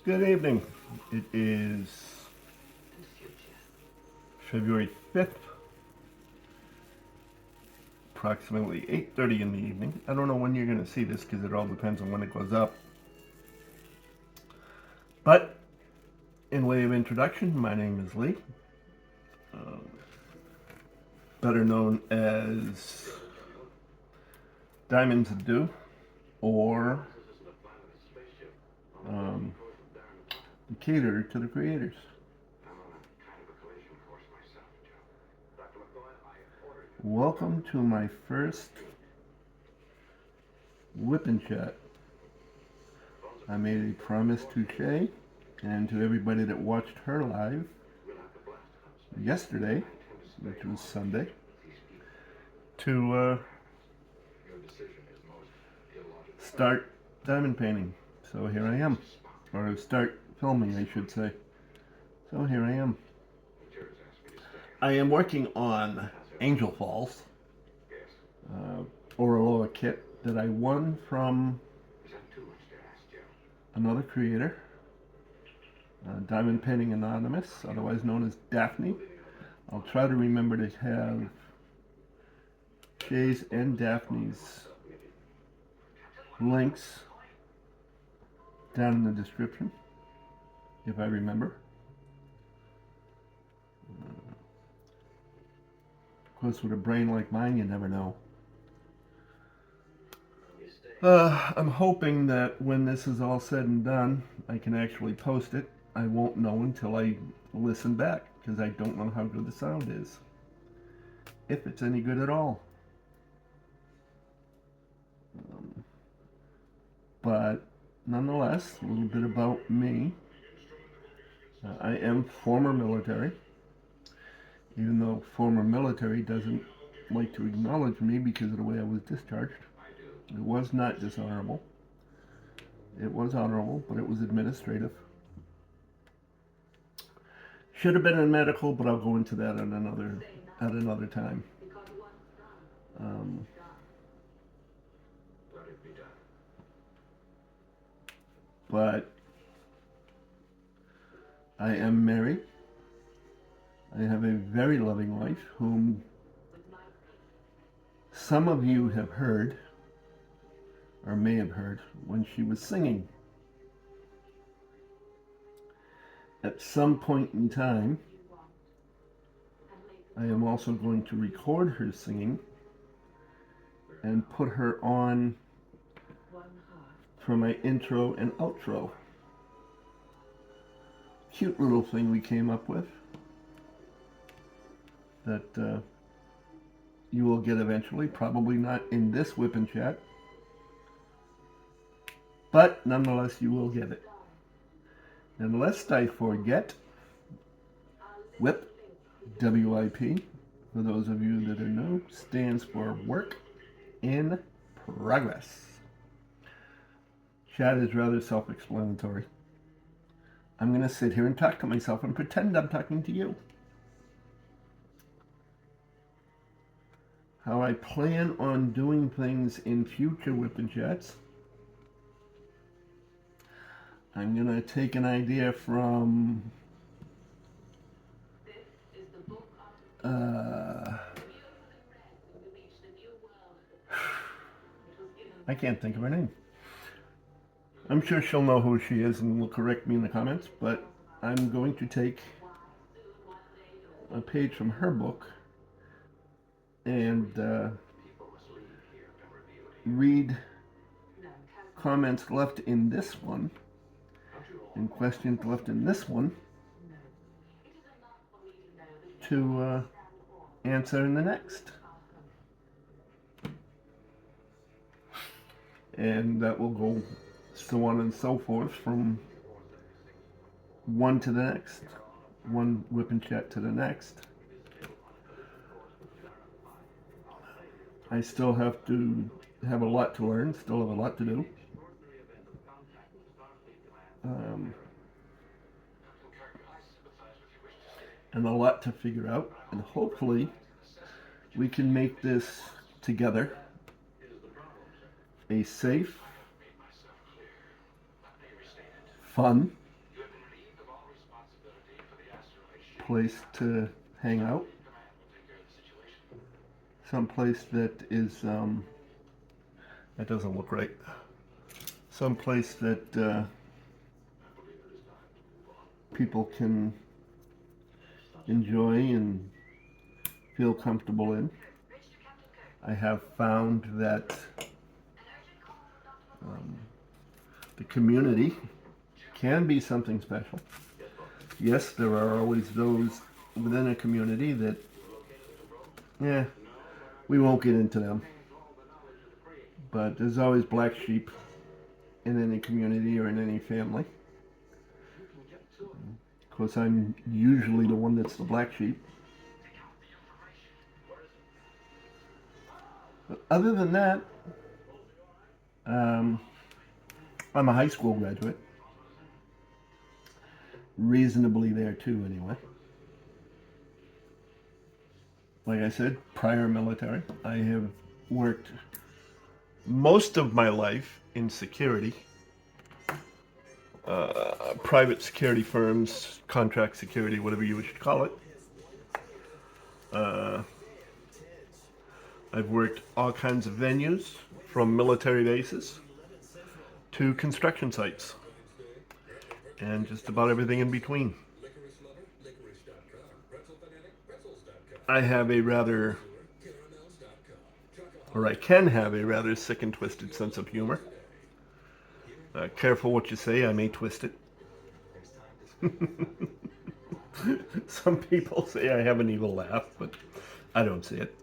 Good evening. It is February 5th, approximately 8:30 in the evening. I don't know when you're going to see this because it all depends on when it goes up. But in way of introduction, my name is Lee, um, better known as Diamonds of Dew, or um, Cater to the Creators. Welcome to my first Whip and Chat. I made a promise to Shay and to everybody that watched her live yesterday, which was Sunday, to start diamond painting. So here I am. Or start filming, I should say. So here I am. I am working on Angel Falls, Oraloa kit that I won from another creator, Diamond Painting Anonymous, otherwise known as Daphne. I'll try to remember to have Shay's and Daphne's links down in the description, if I remember. Of course, with a brain like mine, you never know. I'm hoping that when this is all said and done, I can actually post it. I won't know until I listen back, because I don't know how good the sound is. If it's any good at all. But nonetheless, a little bit about me. I am former military, even though former military doesn't like to acknowledge me because of the way I was discharged. It was not dishonorable. It was honorable, but it was administrative. Should have been in medical, but I'll go into that at another time. But I am married. I have a very loving wife whom some of you have heard, or may have heard, when she was singing. At some point in time, I am also going to record her singing and put her on for my intro and outro. Cute little thing we came up with that you will get eventually, probably not in this Whip and Chat, but nonetheless you will get it. And lest I forget, WIP, W-I-P, for those of you that are new, stands for Work in Progress. Chat is rather self-explanatory. I'm going to sit here and talk to myself and pretend I'm talking to you. How I plan on doing things in future Whip and Chats. I'm going to take an idea from I can't think of her name. I'm sure she'll know who she is and will correct me in the comments, but I'm going to take a page from her book and read comments left in this one and questions left in this one to answer in the next. And that will go so on and so forth from one to the next, one Whip and Chat to the next. I still have to have a lot to learn, still have a lot to do. And a lot to figure out, and hopefully we can make this together a safe, fun, place to hang out, some place that is that doesn't look right, some place that people can enjoy and feel comfortable in. I have found that the community can be something special. Yes, there are always those within a community that, yeah, we won't get into them. But there's always black sheep in any community or in any family. Of course, I'm usually the one that's the black sheep. But other than that, I'm a high school graduate. Reasonably there too, anyway. Like I said, prior military. I have worked most of my life in security. Private security firms, contract security, whatever you should call it. I've worked all kinds of venues, from military bases to construction sites, and just about everything in between. I have a rather, or I can have a rather sick and twisted sense of humor. Careful what you say, I may twist it. Some people say I have an evil laugh, but I don't see it.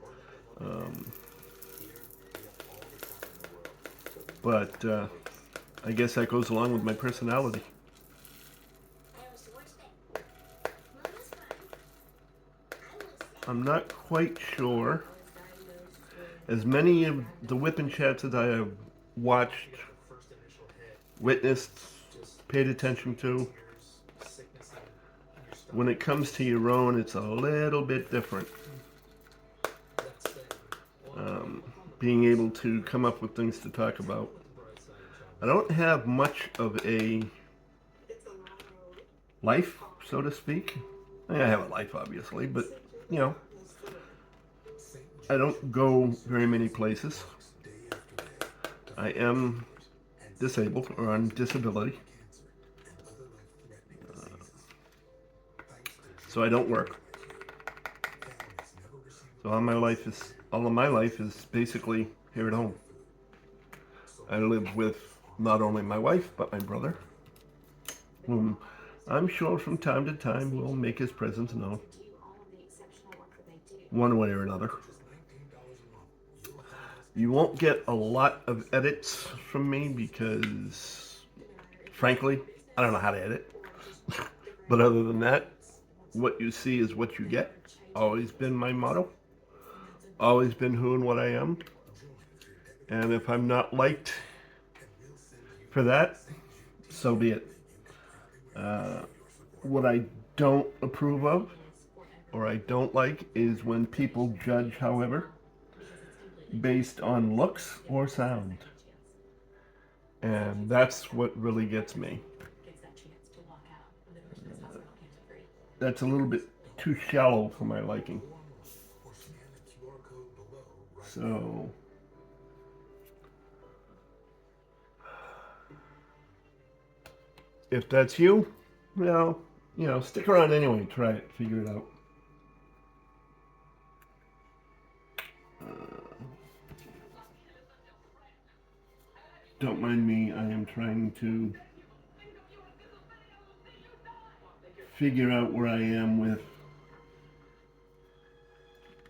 But I guess that goes along with my personality. I'm not quite sure. As many of the whipping chats that I have watched, witnessed, paid attention to, when it comes to your own, it's a little bit different. Being able to come up with things to talk about. I don't have much of a life, so to speak. I have a life, obviously, but, you know, I don't go very many places. I am disabled or on disability. So I don't work. So all of my life is basically here at home. I live with not only my wife, but my brother, whom I'm sure from time to time will make his presence known, one way or another. You won't get a lot of edits from me because, frankly, I don't know how to edit. But other than that, what you see is what you get. Always been my motto. Always been who and what I am. And if I'm not liked for that, so be it. What I don't approve of, or I don't like, is when people judge, however, based on looks or sound. And that's what really gets me. That's a little bit too shallow for my liking. So, if that's you, well, stick around anyway, try it, figure it out. Don't mind me, I am trying to figure out where I am with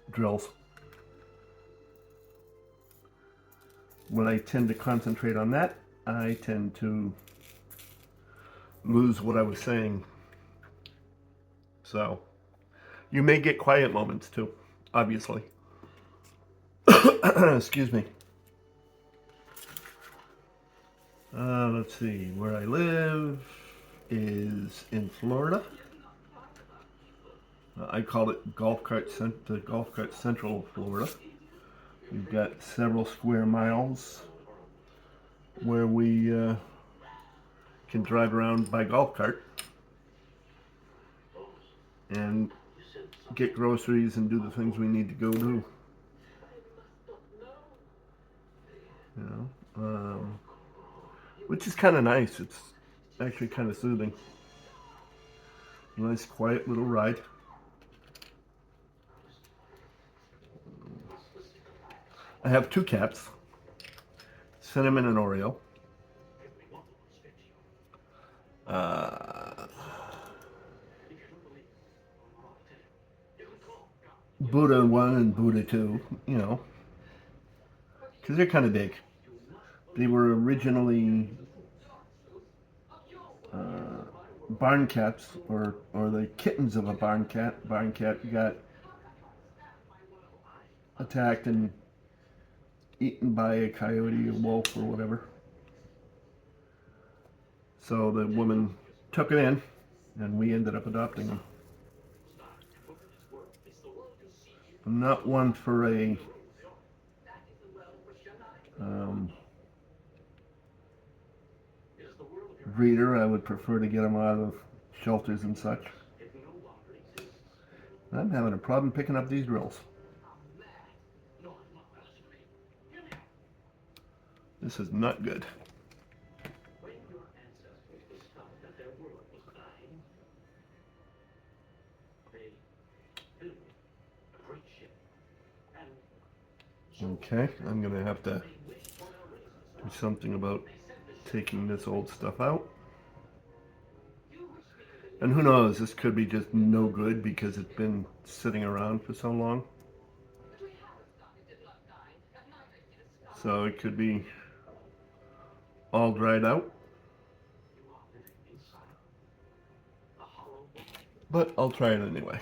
drills. When I tend to concentrate on that, I tend to lose what I was saying. So, you may get quiet moments too, obviously. Excuse me. Let's see, where I live is in Florida. I call it Golf Cart Central Florida. We've got several square miles where we can drive around by golf cart. and get groceries and do the things we need to go do. You know, which is kind of nice. It's actually kind of soothing. Nice, quiet little ride. I have two cats, Cinnamon and Oreo. Uh, Buddha 1 and Buddha 2, you know, because they're kind of big. They were originally barn cats, or the kittens of a barn cat. Barn cat got attacked and eaten by a coyote, a wolf, or whatever. So the woman took it in, and we ended up adopting them. I'm not one for a breeder. I would prefer to get them out of shelters and such. I'm having a problem picking up these drills. This is not good. Okay, I'm going to have to do something about taking this old stuff out. And who knows, this could be just no good because it's been sitting around for so long. So it could be all dried out. But I'll try it anyway.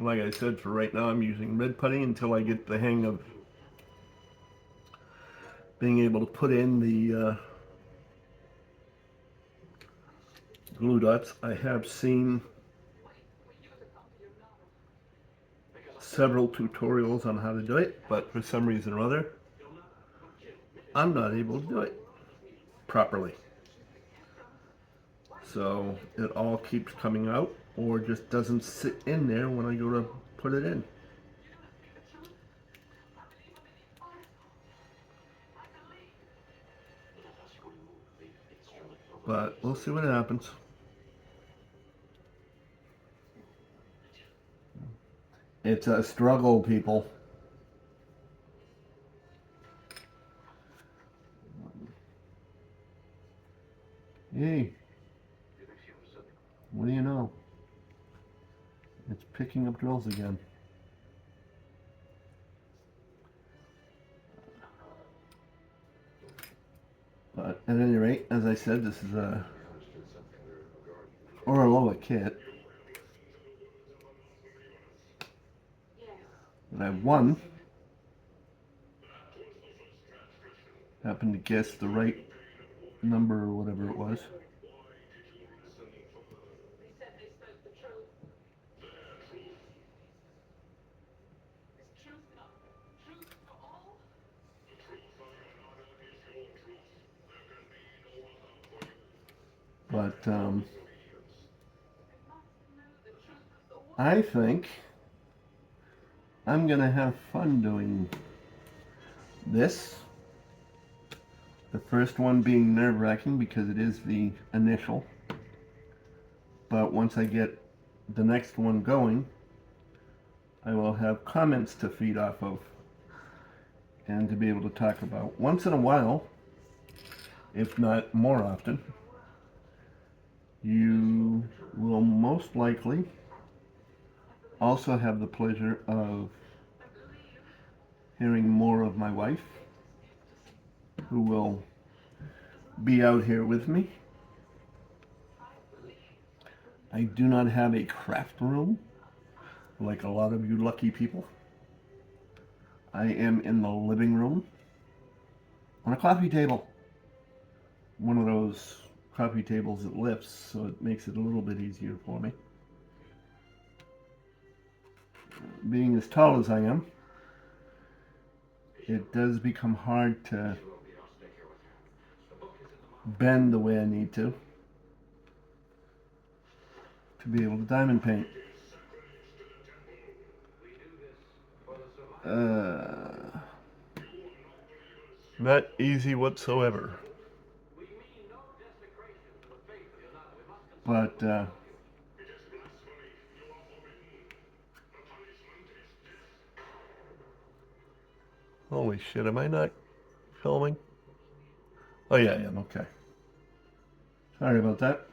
Like I said, for right now I'm using red putty until I get the hang of being able to put in the glue dots. I have seen several tutorials on how to do it, but for some reason or other, I'm not able to do it properly. So it all keeps coming out or just doesn't sit in there when I go to put it in. But we'll see what happens. It's a struggle, people. Yay. What do you know? It's picking up drills again. But at any rate, as I said, this is a Oraloa kit. And I won. Happened to guess the right number or whatever it was. But I think I'm gonna have fun doing this. The first one being nerve-wracking because it is the initial. But once I get the next one going, I will have comments to feed off of and to be able to talk about. Once in a while, if not more often, you will most likely also have the pleasure of hearing more of my wife, who will be out here with me. I do not have a craft room like a lot of you lucky people. I am in the living room on a coffee table. One of those coffee tables that lifts, so it makes it a little bit easier for me. Being as tall as I am, it does become hard to bend the way I need to. to be able to diamond paint. Not easy whatsoever. But holy shit, am I not filming? Oh yeah, I am, okay. Sorry about that.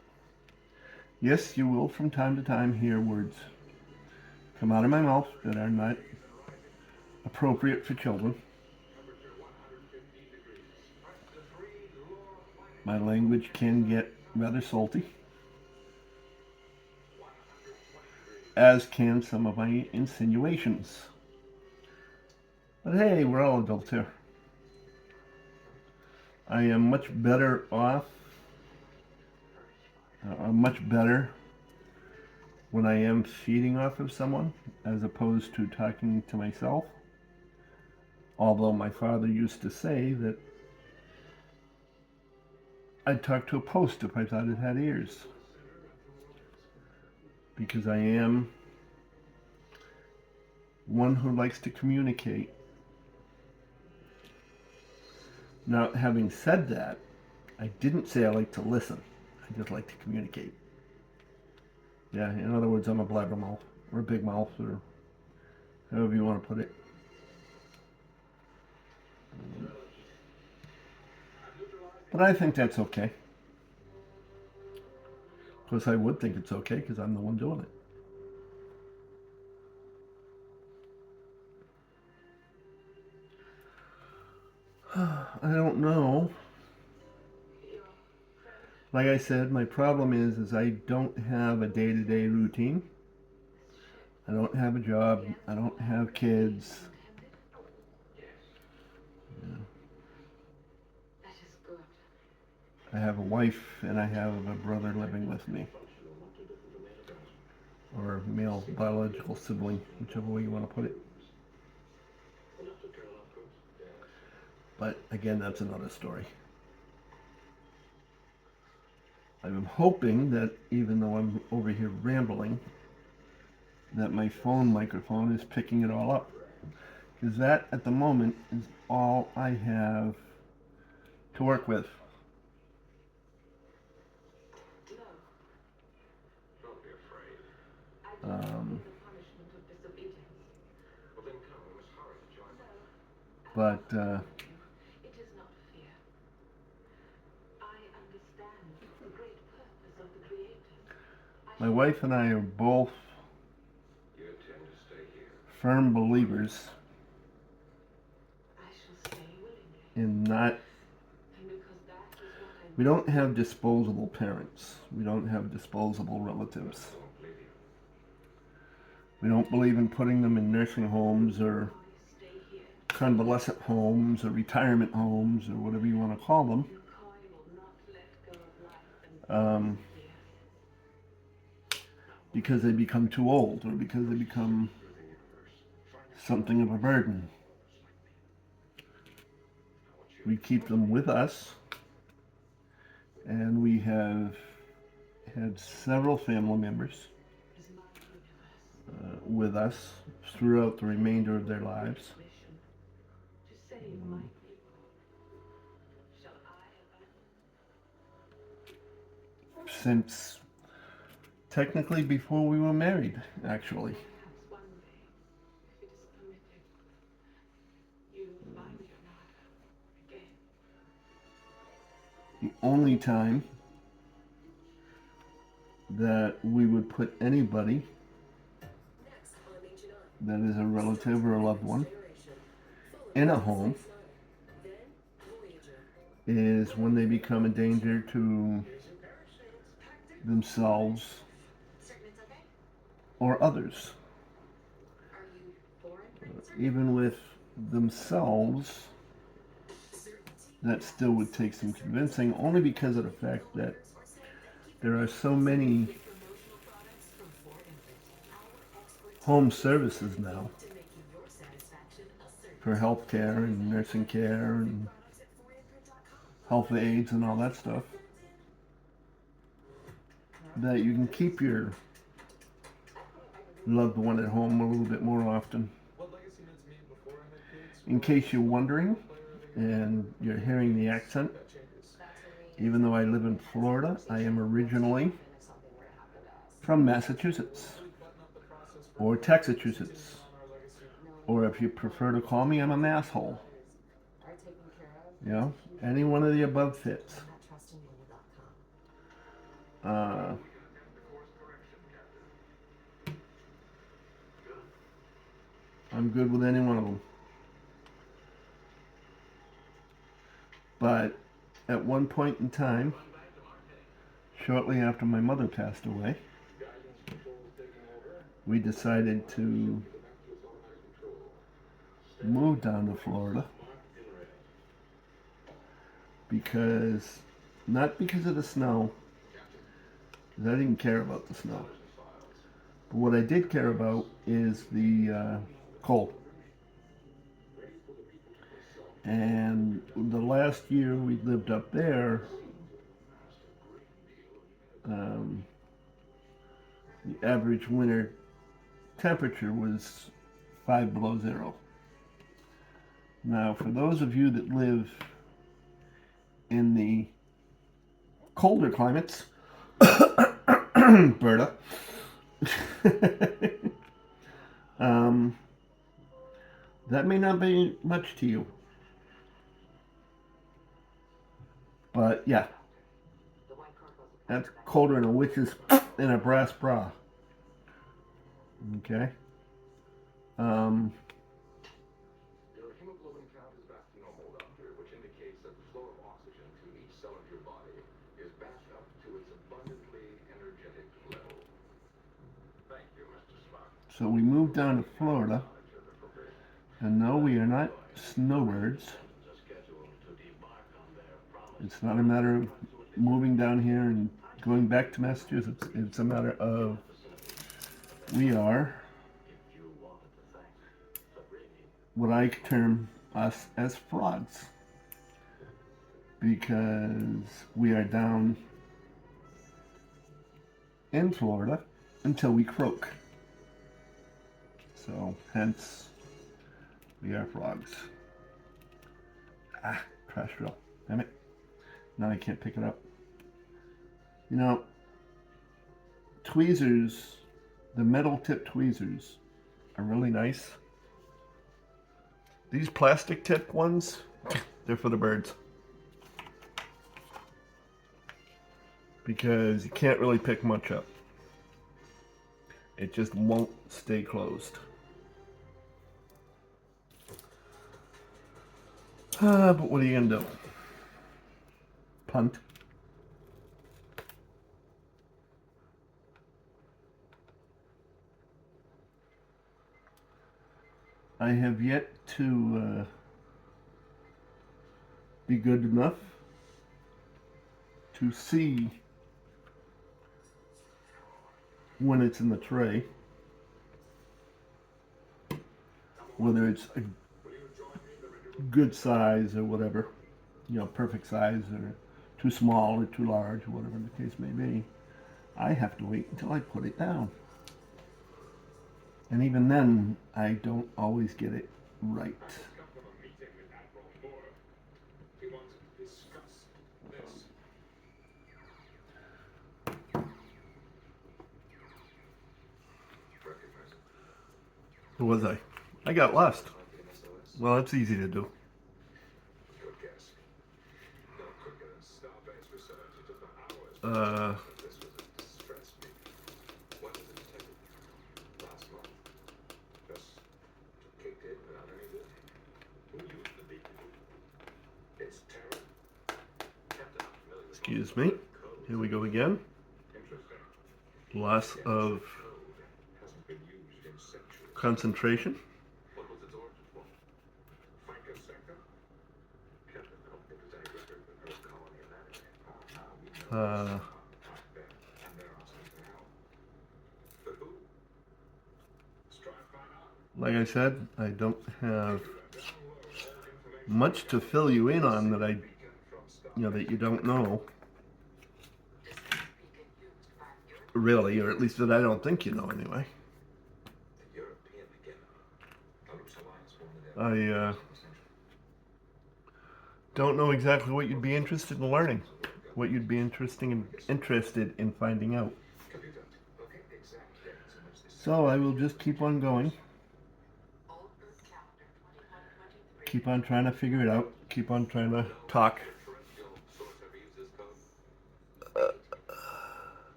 Yes, you will from time to time hear words come out of my mouth that are not appropriate for children. My language can get rather salty, as can some of my insinuations. But hey, we're all adults here. I am much better off, much better when I am feeding off of someone as opposed to talking to myself. Although my father used to say that I'd talk to a post if I thought it had ears. Because I am one who likes to communicate. Now, having said that, I didn't say I like to listen. I just like to communicate. Yeah, in other words, I'm a blabbermouth, or a big mouth, or however you want to put it. But I think that's okay. Of course, I would think it's okay because I'm the one doing it. I don't know. Like I said, my problem is I don't have a day-to-day routine. I don't have a job. I don't have kids. Yeah. I have a wife and I have a brother living with me. Or male biological sibling, whichever way you want to put it. But again, that's another story. I'm hoping that even though I'm over here rambling, that my phone microphone is picking it all up. Because that, at the moment, is all I have to work with. But my wife and I are both firm believers in not, we don't have disposable parents. We don't have disposable relatives. We don't believe in putting them in nursing homes or convalescent homes or retirement homes or whatever you want to call them. Because they become too old or because they become something of a burden. We keep them with us, and we have had several family members with us throughout the remainder of their lives. Since technically before we were married, actually. The only time that we would put anybody that is a relative or a loved one in a home is when they become a danger to themselves or others. Even with themselves, that still would take some convincing, only because of the fact that there are so many home services now for health care and nursing care and health aides and all that stuff, that you can keep your love the one at home a little bit more often. In case you're wondering, and you're hearing the accent, even though I live in Florida, I am originally from Massachusetts, or Texachusetts, or if you prefer to call me, I'm a masshole. You know, any one of the above fits. Uh, I'm good with any one of them. But at one point in time, shortly after my mother passed away, we decided to move down to Florida because, not because of the snow, because I didn't care about the snow. But what I did care about is the cold. And the last year we lived up there, um, the average winter temperature was 5 below zero. Now, for those of you that live in the colder climates, Berta, that may not be much to you. But yeah, that's colder than a witch's in a brass bra. Okay. Um, Your hemoglobin count is back to normal, doctor, which indicates that the flow of oxygen to each cell of your body is back up to its abundantly energetic level. Thank you, Mr. Spock. so we moved down to Florida, and no, we are not snowbirds. It's not a matter of moving down here and going back to Massachusetts. It's a matter of we are what I term us as frauds, because we are down in Florida until we croak. So hence we are frogs. Ah, trash drill. Damn it. Now I can't pick it up. You know, tweezers, the metal tip tweezers are really nice. These plastic tip ones, they're for the birds. Because you can't really pick much up. It just won't stay closed. But what are you gonna do? Punt. I have yet to be good enough to see when it's in the tray, whether it's a good size or whatever, you know, perfect size or too small or too large or whatever the case may be. I have to wait until I put it down. And even then, I don't always get it right. Who was I? I got lost. Well, that's easy to do. Excuse me. Here we go again. Loss of concentration. Like I said, I don't have much to fill you in on that that you don't know. Really, or at least that I don't think you know anyway. I don't know exactly what you'd be interested in learning, what you'd be interested in finding out. So I will just keep on going, keep on trying to figure it out, keep on trying to talk.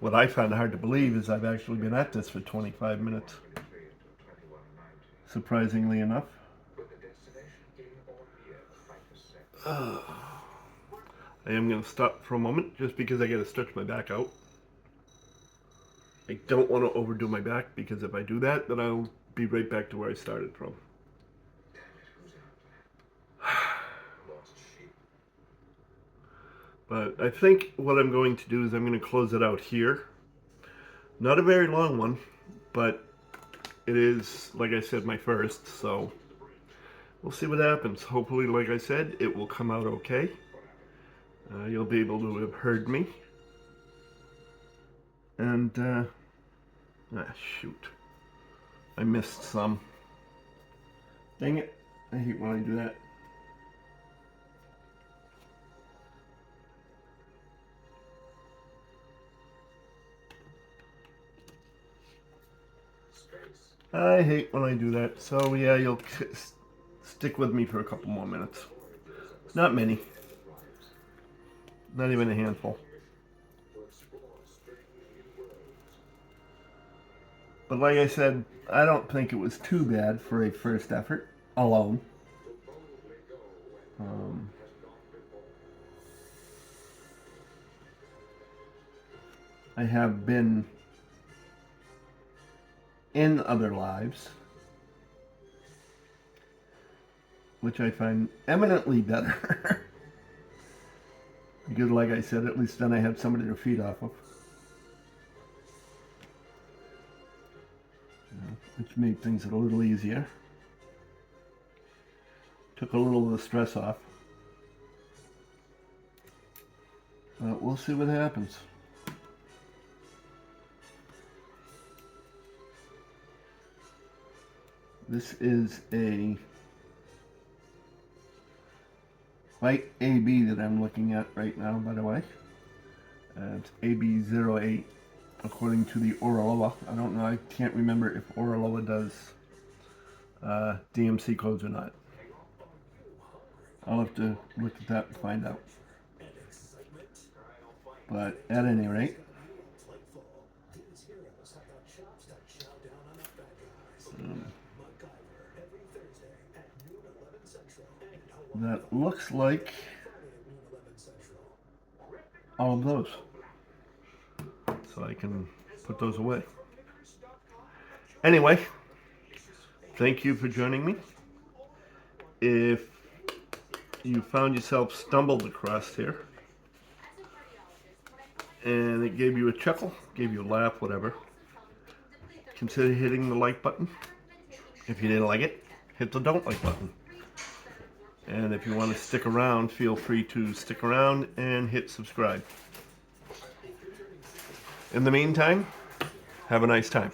What I find hard to believe is I've actually been at this for 25 minutes, surprisingly enough. I am going to stop for a moment just because I got to stretch my back out. I don't want to overdo my back because if I do that, then I'll be right back to where I started from. But I think what I'm going to do is I'm going to close it out here. Not a very long one, but it is, like I said, my first, so we'll see what happens. Hopefully, like I said, it will come out okay. You'll be able to have heard me. And, shoot. I missed some. Dang it. I hate when I do that. I hate when I do that. So, yeah, you'll stick with me for a couple more minutes. Not many. Not even a handful. But like I said, I don't think it was too bad for a first effort alone. I have been in other lives, which I find eminently better. Because like I said, at least then I had somebody to feed off of. Which made things a little easier. Took a little of the stress off. But we'll see what happens. This is a Byte AB that I'm looking at right now, by the way. It's AB08 according to the Oraloa. I don't know, I can't remember if Oraloa does DMC codes or not. I'll have to look at that and find out. But at any rate, that looks like all of those. So I can put those away. Anyway, thank you for joining me. If you found yourself stumbled across here and it gave you a chuckle, gave you a laugh, whatever, consider hitting the like button. If you didn't like it, hit the don't like button. And if you want to stick around, feel free to stick around and hit subscribe. In the meantime, have a nice time.